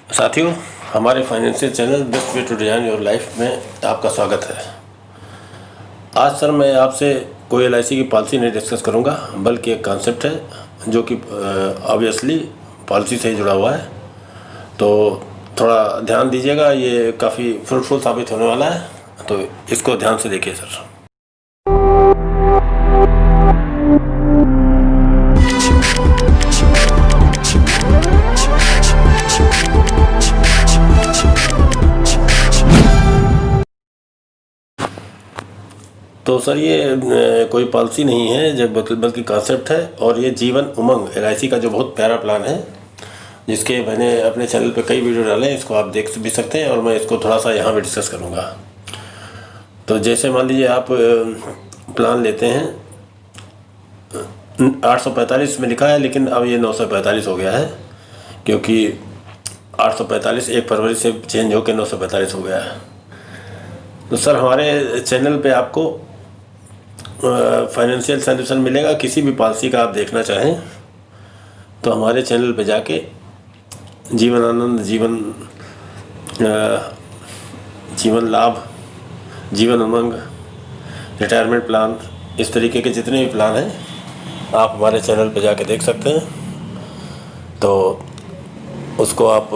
साथियों, हमारे financial channel best way to design your life में आपका स्वागत है। आज सर मैं आपसे कोई एलआईसी की पॉलिसी नहीं डिस्कस करूंगा, बल्कि एक कॉन्सेप्ट है जो कि ऑब्वियसली पॉलिसी से ही जुड़ा हुआ है। तो थोड़ा ध्यान दीजिएगा, ये काफ़ी फ्रूटफुल साबित होने वाला है, तो इसको ध्यान से देखिए सर। तो सर ये कोई पॉलिसी नहीं है जब बल्कि कॉन्सेप्ट है, और ये जीवन उमंग एलआईसी का जो बहुत प्यारा प्लान है, जिसके मैंने अपने चैनल पे कई वीडियो डाले हैं, इसको आप देख भी सकते हैं और मैं इसको थोड़ा सा यहाँ भी डिस्कस करूँगा। तो जैसे मान लीजिए आप प्लान लेते हैं, 845 में लिखा है लेकिन अब ये 945 हो गया है, क्योंकि 845 1 फरवरी से चेंज होकर 945 हो गया है। तो सर हमारे चैनल पे आपको फाइनेंशियल सॉल्यूशन मिलेगा। किसी भी पॉलिसी का आप देखना चाहें तो हमारे चैनल पे जाके जीवन आनंद, जीवन लाभ, जीवन उमंग, रिटायरमेंट प्लान, इस तरीके के जितने भी प्लान हैं आप हमारे चैनल पे जाके देख सकते हैं। तो उसको आप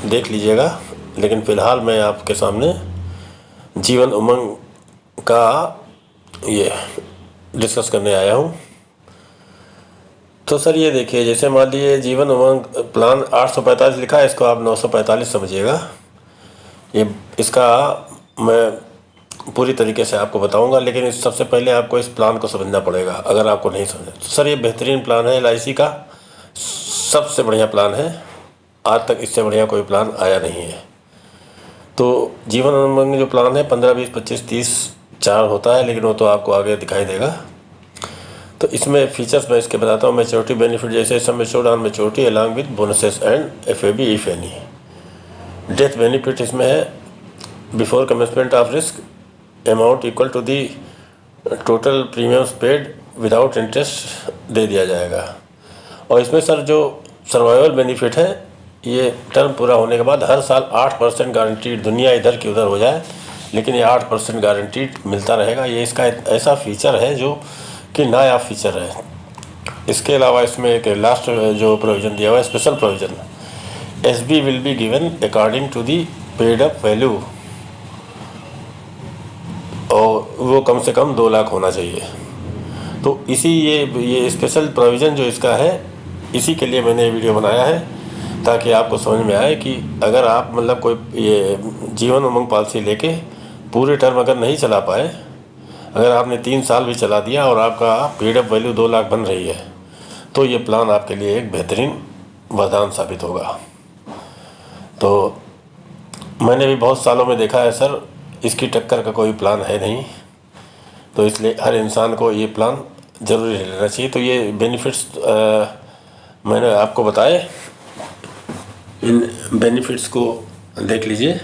देख लीजिएगा, लेकिन फ़िलहाल मैं आपके सामने जीवन उमंग का ये डिस्कस करने आया हूँ। तो सर ये देखिए, जैसे मान लीजिए जीवन उमंग प्लान 845 लिखा है, इसको आप 945 समझिएगा। ये इसका मैं पूरी तरीके से आपको बताऊंगा, लेकिन इस सबसे पहले आपको इस प्लान को समझना पड़ेगा अगर आपको नहीं समझा। तो सर ये बेहतरीन प्लान है, एलआईसी का सबसे बढ़िया प्लान है। आज तक इससे बढ़िया कोई प्लान आया नहीं है। तो जीवन उमंग जो प्लान है 15, 20, 25, 30 4 होता है, लेकिन वो तो आपको आगे दिखाई देगा। तो इसमें फीचर्स मैं इसके बताता हूँ। मैच्योरिटी बेनिफिट जैसे sum assured on maturity along with bonuses and FAB if any. Death benefit इसमें है before commencement of risk amount equal to the total premiums paid without interest दे दिया जाएगा। और इसमें सर जो सर्वाइवल बेनिफिट है, ये टर्म पूरा होने के बाद हर साल 8% गारंटीड, दुनिया इधर की उधर हो जाए लेकिन ये 8% गारंटीड मिलता रहेगा। ये इसका ऐसा फीचर है जो कि नायाब फीचर है। इसके अलावा इसमें एक लास्ट जो प्रोविज़न दिया हुआ है, special provision, SB will be given according to the paid up value, और वो कम से कम 2 लाख होना चाहिए। तो इसी ये स्पेशल प्रोविज़न जो इसका है, इसी के लिए मैंने ये वीडियो बनाया है, ताकि आपको समझ में आए कि अगर आप मतलब कोई ये जीवन उमंग पॉलिसी लेके पूरे टर्म अगर नहीं चला पाए, अगर आपने 3 साल भी चला दिया और आपका पेड अप वैल्यू 2 लाख बन रही है, तो ये प्लान आपके लिए एक बेहतरीन वरदान साबित होगा। तो मैंने भी बहुत सालों में देखा है सर, इसकी टक्कर का कोई प्लान है नहीं। तो इसलिए हर इंसान को ये प्लान ज़रूरी लेना चाहिए। तो ये बेनिफिट्स मैंने आपको बताए, इन बेनिफिट्स को देख लीजिए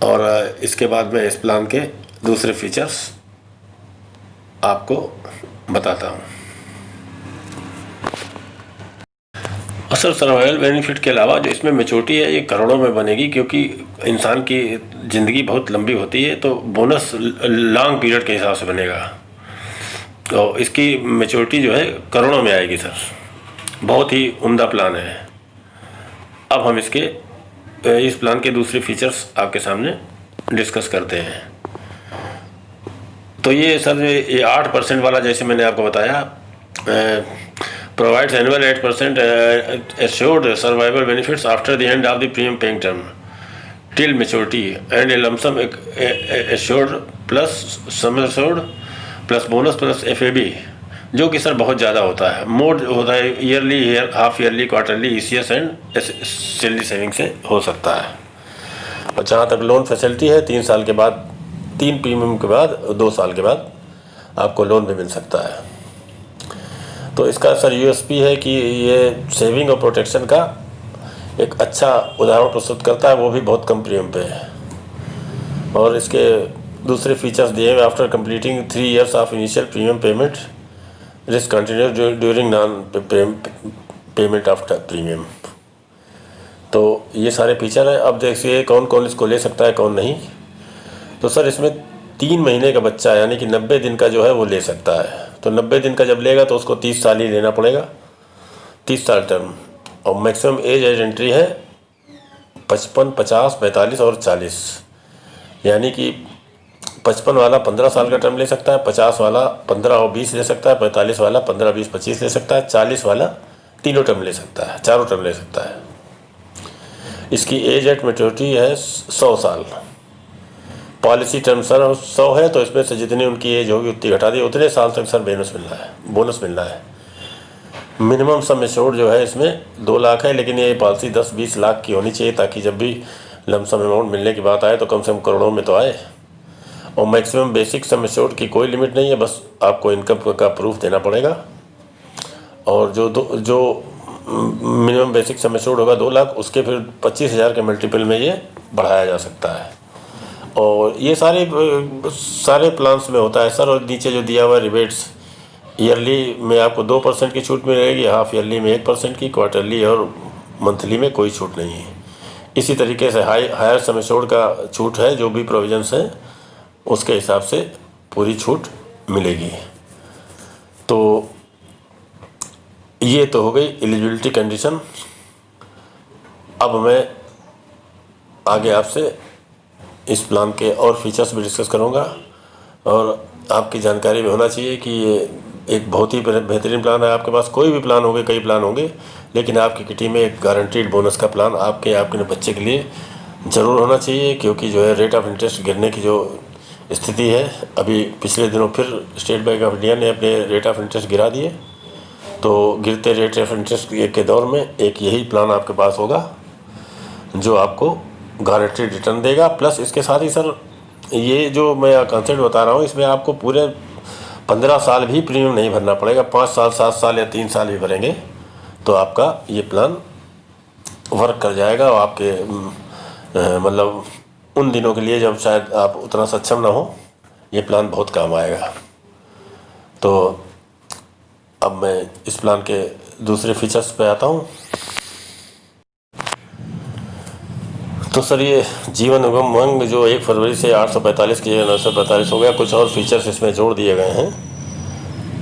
और इसके बाद मैं इस प्लान के दूसरे फीचर्स आपको बताता हूँ। और सर सर्वाइवल बेनिफिट के अलावा जो इसमें मैच्योरिटी है, ये करोड़ों में बनेगी, क्योंकि इंसान की ज़िंदगी बहुत लंबी होती है, तो बोनस लॉन्ग पीरियड के हिसाब से बनेगा। तो इसकी मैच्योरिटी जो है करोड़ों में आएगी सर। बहुत ही उम्दा प्लान है। अब हम इस प्लान के दूसरे फीचर्स आपके सामने डिस्कस करते हैं। तो ये सर ये 8% वाला, जैसे मैंने आपको बताया, provides annual 8% assured survival benefits after the end of the premium paying term till maturity and A lump sum assured plus sum assured plus bonus plus FAB, जो कि सर बहुत ज़्यादा होता है। मोड होता है yearly, half yearly, quarterly, ECS and salary saving से हो सकता है। और जहाँ तक लोन फैसिलिटी है, 3 साल के बाद, 3 प्रीमियम के बाद 2 साल के बाद आपको लोन भी मिल सकता है। तो इसका सर यूएसपी है कि ये सेविंग और प्रोटेक्शन का एक अच्छा उदाहरण प्रस्तुत करता है, वो भी बहुत कम प्रीमियम पे है। और इसके दूसरे फीचर्स दिए हुए, after completing 3 years of initial premium payment risk continues during non payment of premium. तो ये सारे फीचर हैं। अब देखिए कौन कौन इसको ले सकता है कौन नहीं। तो सर इसमें 3 महीने का बच्चा यानी कि 90 दिन का जो है वो ले सकता है। तो 90 दिन का जब लेगा तो उसको 30 साल ही लेना पड़ेगा, 30 साल टर्म। और मैक्सिमम एज एंट्री है 55, 50, 45 और 40, यानी कि 55 वाला 15 साल का टर्म ले सकता है, 50 वाला 15 और 20 ले सकता है, 45 वाला 15, 20, 25 ले सकता है, 40 वाला तीनों टर्म ले सकता है, चारों टर्म ले सकता है। इसकी एज एट मैच्योरिटी है 100 साल। पॉलिसी टर्म सर 100 है, तो इसमें से जितनी उनकी एज होगी उतनी घटा दी, उतने साल तक सर बोनस मिल रहा है। मिनिमम सम एश्योर्ड जो है इसमें 2 लाख है, लेकिन ये पॉलिसी 10-20 लाख की होनी चाहिए ताकि जब भी लमसम अमाउंट मिलने की बात आए तो कम से कम करोड़ों में तो आए। और मैक्सिमम बेसिक सम एश्योर्ड की कोई लिमिट नहीं है, बस आपको इनकम का प्रूफ देना पड़ेगा। और जो मिनिमम बेसिक सम एश्योर्ड होगा 2 लाख, उसके फिर 25,000 के मल्टीपल में ये बढ़ाया जा सकता है। और ये सारे प्लान्स में होता है सर। और नीचे जो दिया हुआ रिबेट्स, ईयरली में आपको 2% की छूट मिलेगी, हाफ ईयरली में 1% की, क्वार्टरली और मंथली में कोई छूट नहीं है। इसी तरीके से हायर सम एश्योर्ड का छूट है, जो भी प्रोविजंस हैं उसके हिसाब से पूरी छूट मिलेगी। तो ये तो हो गई एलिजिबिलिटी कंडीशन। अब मैं आगे आपसे इस प्लान के और फीचर्स भी डिस्कस करूंगा। और आपकी जानकारी में होना चाहिए कि ये एक बहुत ही बेहतरीन प्लान है। आपके पास कोई भी प्लान होंगे, कई प्लान होंगे, लेकिन आपकी किटी में एक गारंटीड बोनस का प्लान आपके बच्चे के लिए ज़रूर होना चाहिए। क्योंकि जो है रेट ऑफ इंटरेस्ट गिरने की जो स्थिति है, अभी पिछले दिनों फिर स्टेट बैंक ऑफ इंडिया ने अपने रेट ऑफ इंटरेस्ट गिरा दिए। तो गिरते रेट ऑफ इंटरेस्ट के दौर में एक यही प्लान आपके पास होगा जो आपको गारंटीड रिटर्न देगा। प्लस इसके साथ ही सर ये जो मैं कॉन्सेप्ट बता रहा हूँ, इसमें आपको पूरे 15 साल भी प्रीमियम नहीं भरना पड़ेगा। 5 साल, 7 साल या 3 साल भी भरेंगे तो आपका ये प्लान वर्क कर जाएगा। और आपके मतलब उन दिनों के लिए जब शायद आप उतना सक्षम ना हो, ये प्लान बहुत काम आएगा। तो अब मैं इस प्लान के दूसरे फीचर्स पे आता हूँ। तो सर ये जीवन उमंग जो 1 फरवरी से 845 की जगह 945 हो गया, कुछ और फीचर्स इसमें जोड़ दिए गए हैं।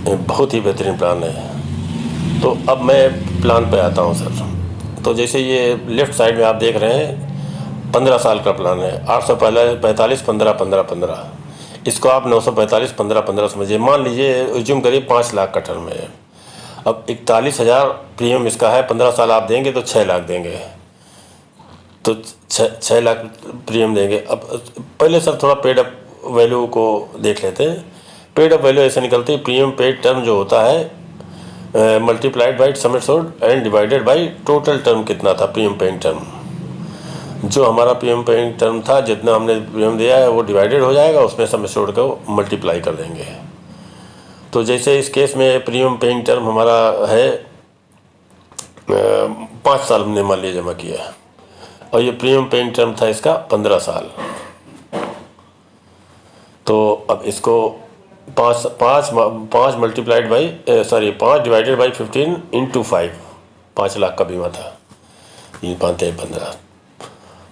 ये बहुत ही बेहतरीन प्लान है। तो अब मैं प्लान पे आता हूँ सर। तो जैसे ये लेफ़्ट साइड में आप देख रहे हैं 15 साल का प्लान है, 845, 15, 15, 15। इसको आप 945, 15, 15 समझिए। मान लीजिए एज्यूम करिए 5 लाख का टर्म है। अब 41,000 प्रीमियम इसका है, 15 साल आप देंगे तो 6 लाख देंगे, तो 6 लाख प्रीमियम देंगे। अब पहले सर थोड़ा पेड अप वैल्यू को देख लेते हैं। पेड अप वैल्यू ऐसे निकलती है, प्रीमियम पेड टर्म जो होता है multiplied by sum assured and divided by total term कितना था प्रीमियम पेइंग टर्म। जो हमारा प्रीमियम पेइंग टर्म था, जितना हमने प्रीमियम दिया है वो डिवाइडेड हो जाएगा, उसमें सम एश्योर्ड को मल्टीप्लाई कर देंगे। तो जैसे इस केस में प्रीमियम पेइंग टर्म हमारा है 5 साल हमने मान लिया जमा किया, और ये प्रीमियम पेइंग टर्म था इसका 15 साल। तो अब इसको 5 multiplied by 5 divided by 15 into 5, 5 lakh का बीमा था, 3 5 15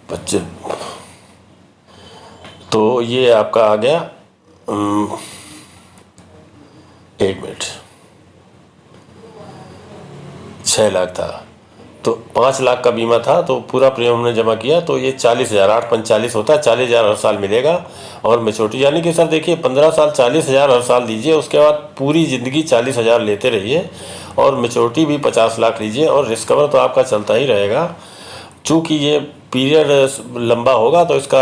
25। तो ये आपका आ गया 1 मिनट 6 लाख था। तो 5 लाख का बीमा था, तो पूरा प्रीमियम हमने जमा किया, तो ये 40,000, 8 5 40 होता है, 40,000 हर साल मिलेगा। और मैच्योरिटी यानी कि सर देखिए 15 साल 40,000 हर साल दीजिए, उसके बाद पूरी ज़िंदगी 40,000 लेते रहिए, और मैच्योरिटी भी 50 लाख लीजिए, और रिस्क कवर तो आपका चलता ही रहेगा। चूँकि ये पीरियड लंबा होगा तो इसका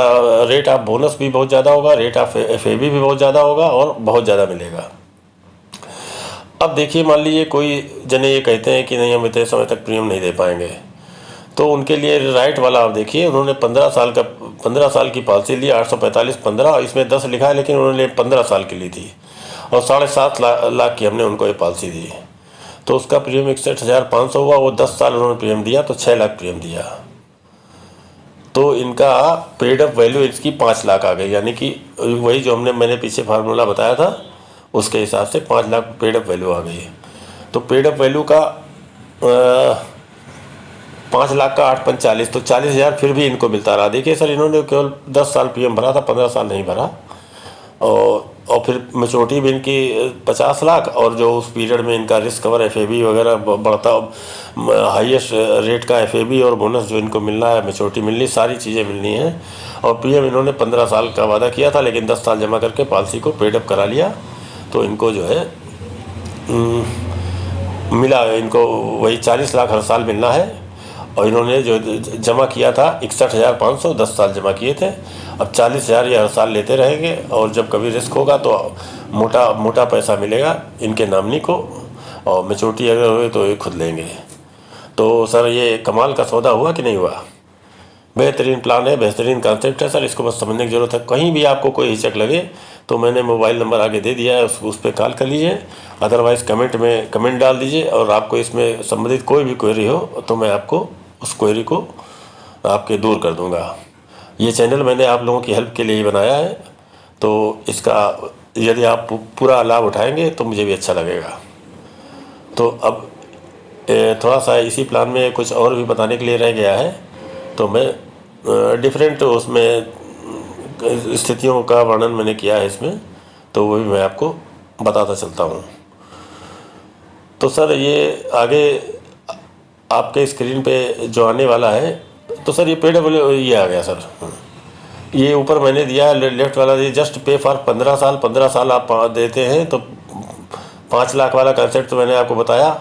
रेट ऑफ बोनस भी बहुत ज़्यादा होगा, रेट ऑफ FAB भी बहुत ज़्यादा होगा, और बहुत ज़्यादा मिलेगा। अब देखिए मान लीजिए कोई जने ये कहते हैं कि नहीं हम इतने समय तक प्रीमियम नहीं दे पाएंगे, तो उनके लिए राइट वाला आप देखिए, उन्होंने 15 साल की पॉलिसी ली, 845 15, इसमें 10 लिखा है, लेकिन उन्होंने 15 साल की ली थी, और 7.5 लाख की हमने उनको ये पॉलिसी दी। तो उसका प्रीमियम 61,500 हुआ। वो 10 साल उन्होंने प्रीमियम दिया तो 6 लाख प्रीमियम दिया। तो इनका पेड अप वैल्यू इसकी 5 लाख आ गई, यानी कि वही जो मैंने पीछे फार्मूला बताया था उसके हिसाब से 5 लाख पेड अप वैल्यू आ गई। तो पेड अप वैल्यू का 5 लाख का 8 पंच 40, तो 40,000 फिर भी इनको मिलता रहा। देखिए सर, इन्होंने केवल 10 साल पीएम भरा था, 15 साल नहीं भरा। और फिर मैच्योरिटी भी इनकी 50 लाख, और जो उस पीरियड में इनका रिस्क कवर एफएबी वगैरह बढ़ता, हाईएस्ट रेट का एफएबी और बोनस जो इनको मिलना है, मैच्योरिटी मिलनी, सारी चीज़ें मिलनी हैं। और पीएम इन्होंने 15 साल का वादा किया था, लेकिन 10 साल जमा करके पॉलिसी को पेड अप करा लिया। तो इनको जो है मिला, इनको वही 40 लाख हर साल मिलना है। और इन्होंने जो जमा किया था 61,500, 10 साल जमा किए थे। अब 40,000 ये हर साल लेते रहेंगे, और जब कभी रिस्क होगा तो मोटा पैसा मिलेगा इनके नॉमिनी को, और मैच्योरिटी अगर हुए तो ये खुद लेंगे। तो सर ये कमाल का सौदा हुआ कि नहीं हुआ? बेहतरीन प्लान है, बेहतरीन कॉन्सेप्ट है सर, इसको बस समझने की ज़रूरत है। कहीं भी आपको कोई हिचक लगे तो मैंने मोबाइल नंबर आगे दे दिया है, उस पर कॉल कर लीजिए, अदरवाइज़ कमेंट में कमेंट डाल दीजिए। और आपको इसमें संबंधित कोई भी क्वेरी हो तो मैं आपको उस क्वेरी को आपके दूर कर दूंगा। ये चैनल मैंने आप लोगों की हेल्प के लिए ही बनाया है, तो इसका यदि आप पूरा लाभ उठाएंगे तो मुझे भी अच्छा लगेगा। तो अब थोड़ा सा इसी प्लान में कुछ और भी बताने के लिए रह गया है, तो मैं डिफरेंट उसमें स्थितियों का वर्णन मैंने किया है इसमें, तो वो भी मैं आपको बताता चलता हूँ। तो सर ये आगे आपके स्क्रीन पे जो आने वाला है, तो सर ये पेड ये आ गया सर, ये ऊपर मैंने दिया लेफ्ट वाला, ये जस्ट पे फॉर 15 साल। 15 साल आप देते हैं तो 5 लाख वाला कंसेप्ट तो मैंने आपको बताया।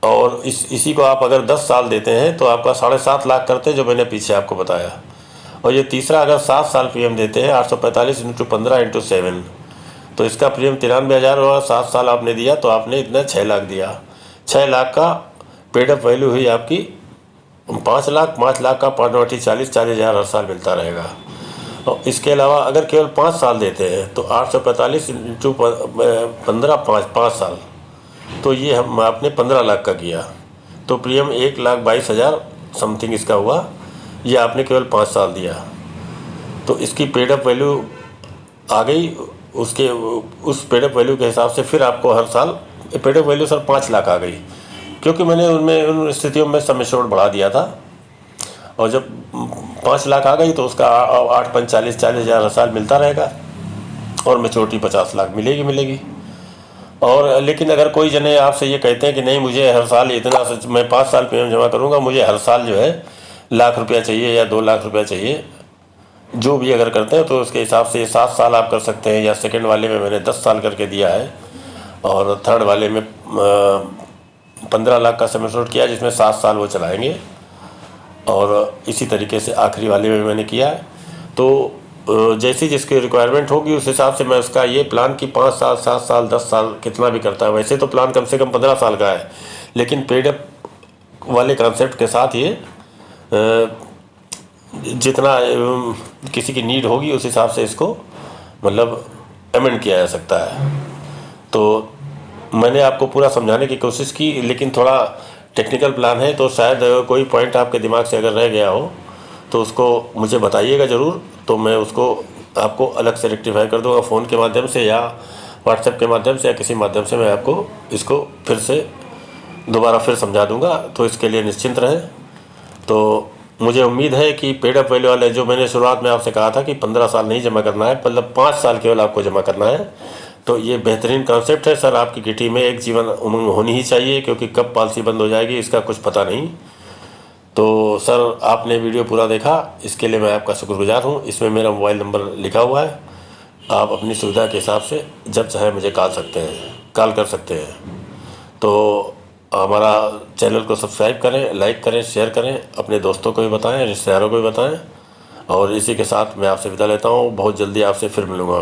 और इसी को आप अगर 10 साल देते हैं तो आपका 7.5 लाख करते हैं, जो मैंने पीछे आपको बताया। और ये तीसरा अगर 7 साल प्रीमियम देते हैं, 845 × 15 × 7, तो इसका प्रीमियम 93,000 होगा। 7 साल आपने दिया तो आपने इतना 6 लाख दिया। 6 लाख का पेडअप वैल्यू हुई आपकी 5 लाख। 5 लाख का 5 नौटी 40,000 हर साल मिलता रहेगा। और इसके अलावा अगर केवल 5 साल देते हैं तो 845 × 15 5 साल, तो ये हम आपने 15 लाख का किया, तो प्रीमियम 1,22,000 समथिंग इसका हुआ। ये आपने केवल 5 साल दिया, तो इसकी पेडअप वैल्यू आ गई। उसके उस पेडअप वैल्यू के हिसाब से फिर आपको हर साल पेडअप वैल्यू सर 5 लाख आ गई, क्योंकि मैंने उन स्थितियों में सम एश्योर्ड बढ़ा दिया था। और जब 5 लाख आ गई तो उसका 8 पंच 40,000 हर साल मिलता रहेगा, और मैच्योरिटी 50 लाख मिलेगी। और लेकिन अगर कोई जने आपसे ये कहते हैं कि नहीं मुझे हर साल इतना, मैं 5 साल प्रीमियम जमा करूँगा, मुझे हर साल जो है लाख रुपया चाहिए या 2 लाख रुपया चाहिए, जो भी अगर करते हैं तो उसके हिसाब से 7 साल आप कर सकते हैं। या सेकंड वाले में मैंने 10 साल करके दिया है, और थर्ड वाले में 15 लाख का सम एश्योर्ड किया, जिसमें 7 साल वो चलाएंगे। और इसी तरीके से आखिरी वाले में मैंने किया है। तो जैसी जिसकी रिक्वायरमेंट होगी उस हिसाब से मैं उसका ये प्लान कि 5 साल 7 साल 10 साल कितना भी करता है। वैसे तो प्लान कम से कम 15 साल का है, लेकिन पेडअप वाले कॉन्सेप्ट के साथ ये जितना किसी की नीड होगी उस हिसाब से इसको मतलब अमेंड किया जा सकता है। तो मैंने आपको पूरा समझाने की कोशिश की, लेकिन थोड़ा टेक्निकल प्लान है, तो शायद कोई पॉइंट आपके दिमाग से अगर रह गया हो तो उसको मुझे बताइएगा ज़रूर, तो मैं उसको आपको अलग से रेक्टिफाई कर दूँगा फ़ोन के माध्यम से या व्हाट्सएप के माध्यम से या किसी माध्यम से। मैं आपको इसको फिर से दोबारा फिर समझा दूँगा, तो इसके लिए निश्चिंत रहें। तो मुझे उम्मीद है कि पेडअप वैल्यू वाले जो मैंने शुरुआत में आपसे कहा था कि 15 साल नहीं जमा करना है, मतलब 5 साल केवल आपको जमा करना है, तो ये बेहतरीन कॉन्सेप्ट है सर। आपकी किटी में एक जीवन उमंग होनी ही चाहिए, क्योंकि कब पॉलिसी बंद हो जाएगी इसका कुछ पता नहीं। तो सर आपने वीडियो पूरा देखा, इसके लिए मैं आपका शुक्रगुजार हूँ। इसमें मेरा मोबाइल नंबर लिखा हुआ है, आप अपनी सुविधा के हिसाब से जब चाहे मुझे कॉल कर सकते हैं। तो हमारा चैनल को सब्सक्राइब करें, लाइक करें, शेयर करें, अपने दोस्तों को भी बताएं, रिश्तेदारों को भी बताएं। और इसी के साथ मैं आपसे विदा लेता हूँ। बहुत जल्दी आपसे फिर मिलूँगा।